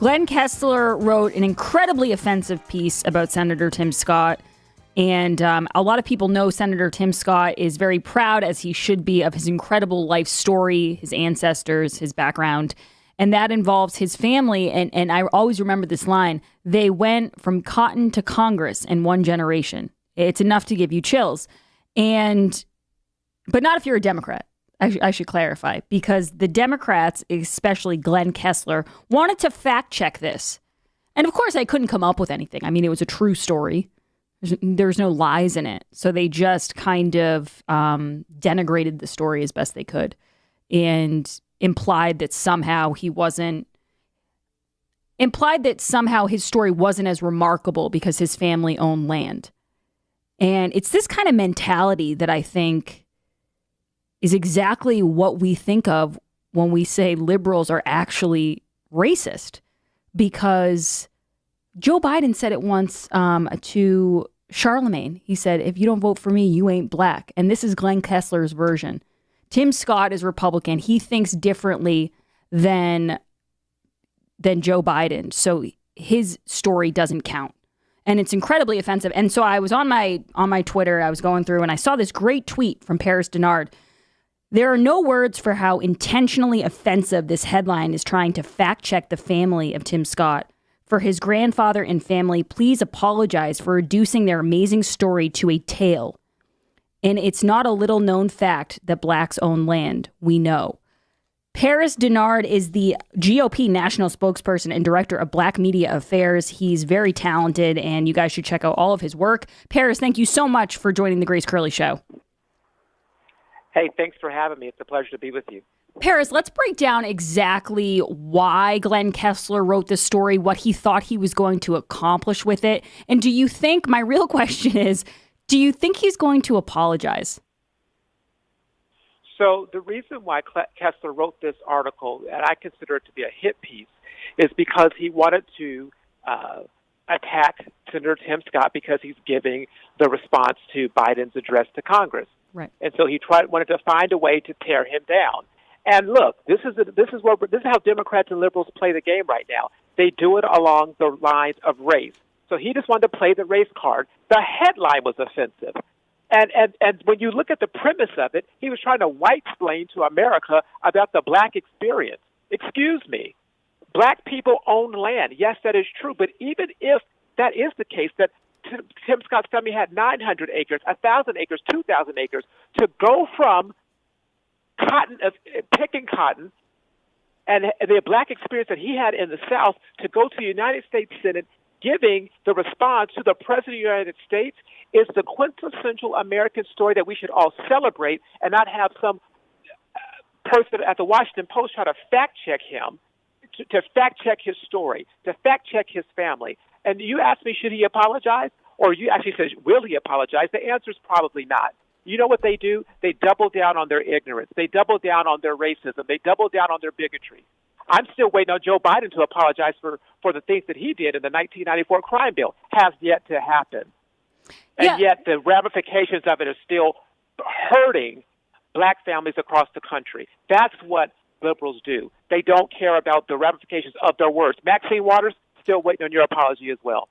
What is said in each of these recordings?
Glenn Kessler wrote an incredibly offensive piece about Senator Tim Scott. And a lot of people know Senator Tim Scott is very proud, as he should be, of his incredible life story, his ancestors, his background. And that involves his family. And I always remember this line. They went from cotton to Congress in one generation. It's enough to give you chills. But not if you're a Democrat. I should clarify, because the Democrats, especially Glenn Kessler, wanted to fact check this. And of course, I couldn't come up with anything. I mean, it was a true story. There's no lies in it. So they just kind of denigrated the story as best they could and implied that somehow his story wasn't as remarkable because his family owned land. And it's this kind of mentality that I think is exactly what we think of when we say liberals are actually racist. Because Joe Biden said it once to Charlemagne. He said, if you don't vote for me, you ain't black. And this is Glenn Kessler's version. Tim Scott is Republican. He thinks differently than Joe Biden. So his story doesn't count. And it's incredibly offensive. And so I was on my Twitter, I was going through, and I saw this great tweet from Paris Dennard. There are no words for how intentionally offensive this headline is trying to fact check the family of Tim Scott. For his grandfather and family, please apologize for reducing their amazing story to a tale. And it's not a little known fact that blacks own land. We know. Paris Dennard is the GOP national spokesperson and director of Black Media Affairs. He's very talented, and you guys should check out all of his work. Paris, thank you so much for joining the Grace Curley Show. Hey, thanks for having me. It's a pleasure to be with you. Paris, let's break down exactly why Glenn Kessler wrote this story, what he thought he was going to accomplish with it. And do you think, my real question is, do you think he's going to apologize? So the reason why Kessler wrote this article, and I consider it to be a hit piece, is because he wanted to attack Senator Tim Scott because he's giving the response to Biden's address to Congress. Right. And so he wanted to find a way to tear him down. And look, this is how Democrats and liberals play the game right now. They do it along the lines of race. So he just wanted to play the race card. The headline was offensive. And when you look at the premise of it, he was trying to white-explain to America about the black experience. Excuse me. Black people own land. Yes, that is true. But even if that is the case, that Tim Scott's family had 900 acres, 1,000 acres, 2,000 acres, to go from picking cotton and the black experience that he had in the South to go to the United States Senate giving the response to the President of the United States is the quintessential American story that we should all celebrate and not have some person at the Washington Post try to fact-check him, to fact-check his story, to fact-check his family. And you asked me, should he apologize? Or you actually said, will he apologize? The answer is probably not. You know what they do? They double down on their ignorance. They double down on their racism. They double down on their bigotry. I'm still waiting on Joe Biden to apologize for the things that he did in the 1994 crime bill. Has yet to happen. And yet the ramifications of it are still hurting black families across the country. That's what liberals do. They don't care about the ramifications of their words. Maxine Waters, still waiting on your apology as well.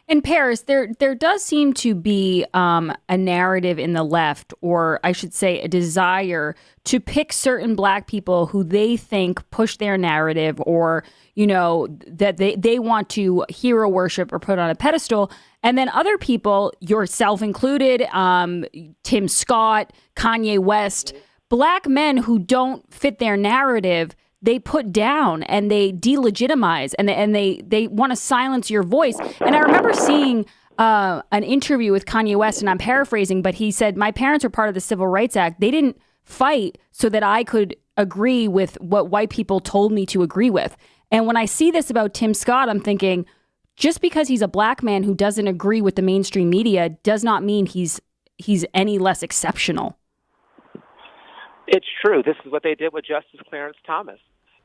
In Paris, there does seem to be a narrative in the left, or I should say a desire to pick certain black people who they think push their narrative, or, you know, that they want to hero worship or put on a pedestal. And then other people, yourself included, Tim Scott, Kanye West, black men who don't fit their narrative, they put down and they delegitimize and they want to silence your voice. And I remember seeing an interview with Kanye West, and I'm paraphrasing, but he said, my parents were part of the Civil Rights Act. They didn't fight so that I could agree with what white people told me to agree with. And when I see this about Tim Scott, I'm thinking, just because he's a black man who doesn't agree with the mainstream media does not mean he's any less exceptional. It's true. This is what they did with Justice Clarence Thomas.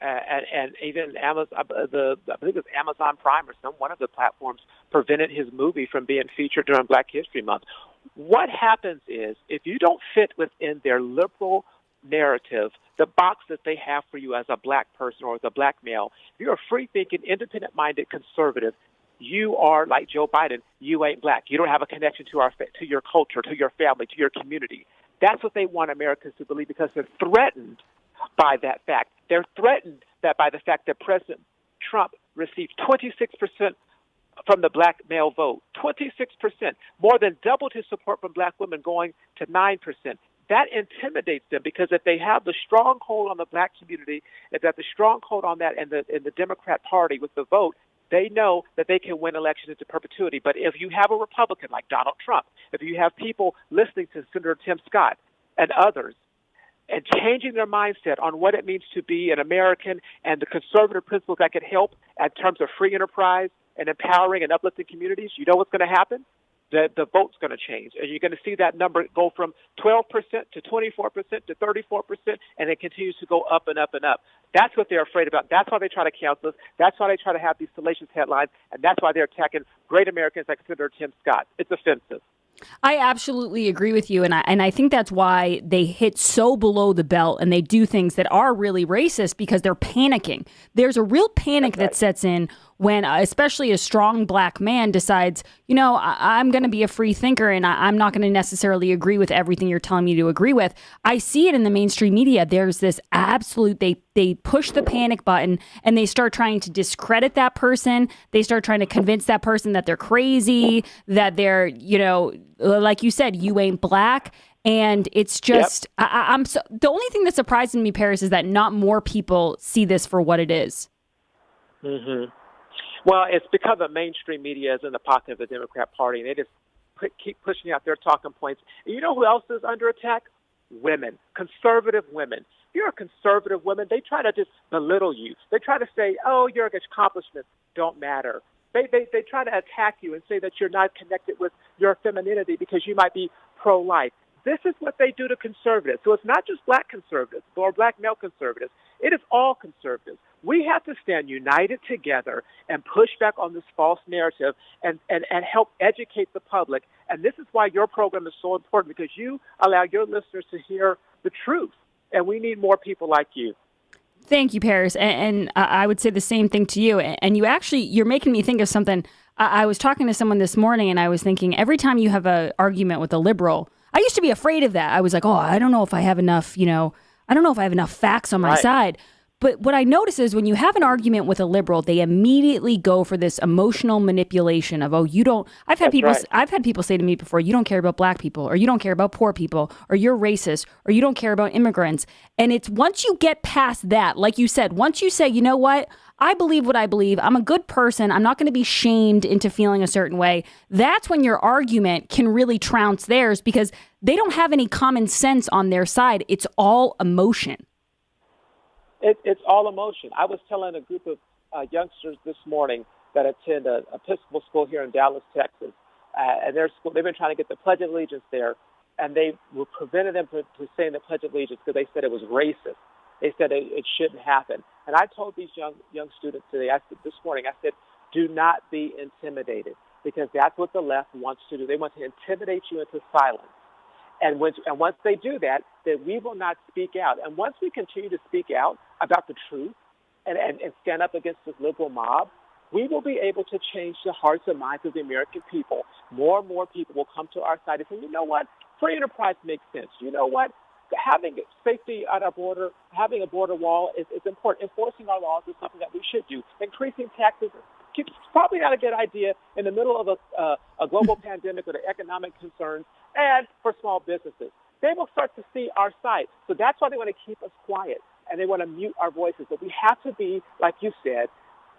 And even Amazon, I believe it was Amazon Prime or one of the platforms prevented his movie from being featured during Black History Month. What happens is, if you don't fit within their liberal narrative, the box that they have for you as a black person or as a black male, if you're a free-thinking, independent-minded conservative, you are like Joe Biden. You ain't black. You don't have a connection to your culture, to your family, to your community. That's what they want Americans to believe because they're threatened by that fact. They're threatened by the fact that President Trump received 26% from the black male vote. 26%, more than doubled his support from black women, going to 9%. That intimidates them because if they have the stronghold on the black community, if they have the stronghold on that in the Democrat Party with the vote, they know that they can win elections into perpetuity. But if you have a Republican like Donald Trump, if you have people listening to Senator Tim Scott and others, and changing their mindset on what it means to be an American and the conservative principles that can help in terms of free enterprise and empowering and uplifting communities, you know what's going to happen? The vote's going to change. And you're going to see that number go from 12% to 24% to 34%, and it continues to go up and up and up. That's what they're afraid about. That's why they try to cancel us. That's why they try to have these salacious headlines, and that's why they're attacking great Americans like Senator Tim Scott. It's offensive. I absolutely agree with you, and I think that's why they hit so below the belt and they do things that are really racist because they're panicking. There's a real panic that sets in when especially a strong black man decides, you know, I'm going to be a free thinker and I'm not going to necessarily agree with everything you're telling me to agree with. I see it in the mainstream media. There's this absolute, they push the panic button and they start trying to discredit that person. They start trying to convince that person that they're crazy, that they're, you know, like you said, you ain't black. And it's just, I'm so, the only thing that's surprising me, Paris, is that not more people see this for what it is. Mm-hmm. Well, it's because the mainstream media is in the pocket of the Democrat Party, and they just keep pushing out their talking points. And you know who else is under attack? Women, conservative women. If you're a conservative woman, they try to just belittle you. They try to say, oh, your accomplishments don't matter. They try to attack you and say that you're not connected with your femininity because you might be pro-life. This is what they do to conservatives. So it's not just black conservatives or black male conservatives. It is all conservatives. We have to stand united together and push back on this false narrative and help educate the public. And this is why your program is so important, because you allow your listeners to hear the truth. And we need more people like you. Thank you, Paris. And I would say the same thing to you. And you're making me think of something. I was talking to someone this morning and I was thinking, every time you have an argument with a liberal, I used to be afraid of that. I was like, oh, I don't know if I have enough, I don't know if I have enough facts on my side. But what I notice is when you have an argument with a liberal, they immediately go for this emotional manipulation of, oh, you don't. I've had people say to me before, you don't care about black people, or you don't care about poor people, or you're racist, or you don't care about immigrants. And it's once you get past that, like you said, once you say, you know what, I believe what I believe. I'm a good person. I'm not going to be shamed into feeling a certain way. That's when your argument can really trounce theirs because they don't have any common sense on their side. It's all emotion. It's all emotion. I was telling a group of youngsters this morning that attend an Episcopal school here in Dallas, Texas, and they've been trying to get the Pledge of Allegiance there, and they were preventing them from saying the Pledge of Allegiance because they said it was racist. They said it shouldn't happen. And I told these young students today, this morning, I said, do not be intimidated, because that's what the left wants to do. They want to intimidate you into silence. And once they do that, then we will not speak out. And once we continue to speak out about the truth and stand up against this liberal mob, we will be able to change the hearts and minds of the American people. More and more people will come to our side and say, you know what, free enterprise makes sense. You know what, having safety at our border, having a border wall is important. Enforcing our laws is something that we should do. Increasing taxes is probably not a good idea in the middle of a global pandemic with economic concerns and for small businesses. They will start to see our side. So that's why they want to keep us quiet and they want to mute our voices. But we have to be, like you said,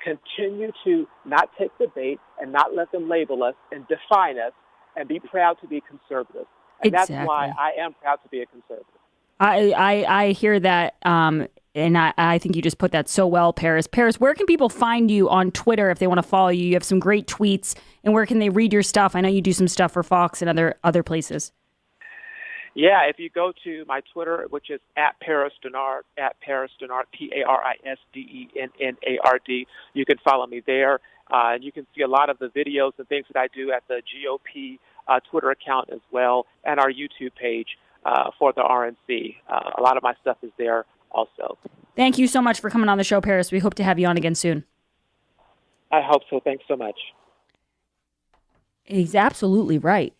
continue to not take the bait and not let them label us and define us and be proud to be conservative. And exactly. That's why I am proud to be a conservative. I hear that, and I think you just put that so well, Paris. Paris, where can people find you on Twitter if they want to follow you? You have some great tweets, and where can they read your stuff? I know you do some stuff for Fox and other places. Yeah, if you go to my Twitter, which is at Paris Dennard, ParisDennard, you can follow me there. And you can see a lot of the videos and things that I do at the GOP Twitter account as well, and our YouTube page. for the RNC. A lot of my stuff is there also. Thank you so much for coming on the show, Paris. We hope to have you on again soon. I hope so. Thanks so much. He's absolutely right.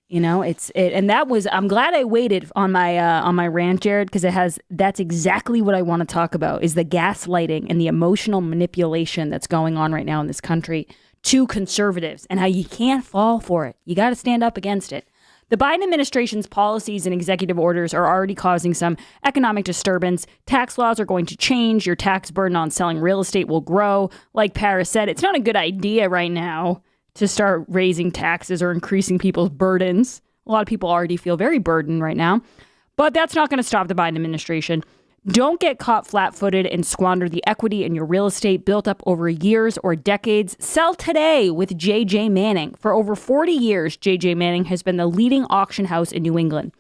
You know, I'm glad I waited on my rant, Jared, because that's exactly what I want to talk about, is the gaslighting and the emotional manipulation that's going on right now in this country to conservatives and how you can't fall for it. You got to stand up against it. The Biden administration's policies and executive orders are already causing some economic disturbance. Tax laws are going to change. Your tax burden on selling real estate will grow. Like Paris said, it's not a good idea right now to start raising taxes or increasing people's burdens. A lot of people already feel very burdened right now. But that's not going to stop the Biden administration. Don't get caught flat-footed and squander the equity in your real estate built up over years or decades. Sell today with J.J. Manning. For over 40 years, J.J. Manning has been the leading auction house in New England.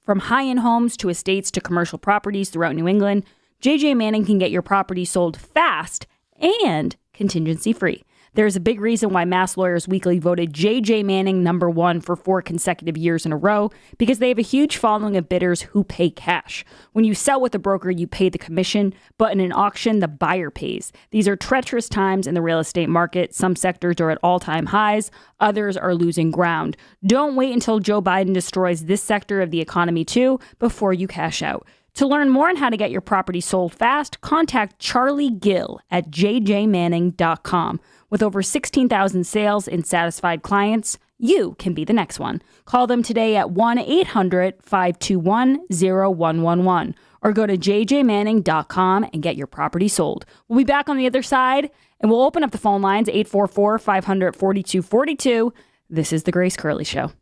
From high-end homes to estates to commercial properties throughout New England, J.J. Manning can get your property sold fast and contingency-free. There's a big reason why Mass Lawyers Weekly voted J.J. Manning #1 for 4 consecutive years in a row, because they have a huge following of bidders who pay cash. When you sell with a broker, you pay the commission, but in an auction, the buyer pays. These are treacherous times in the real estate market. Some sectors are at all-time highs. Others are losing ground. Don't wait until Joe Biden destroys this sector of the economy too before you cash out. To learn more on how to get your property sold fast, contact Charlie Gill at jjmanning.com. With over 16,000 sales and satisfied clients, you can be the next one. Call them today at 1-800-521-0111 or go to jjmanning.com and get your property sold. We'll be back on the other side, and we'll open up the phone lines, 844-500-4242. This is The Grace Curley Show.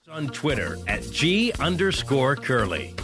On Twitter at @G_Curley.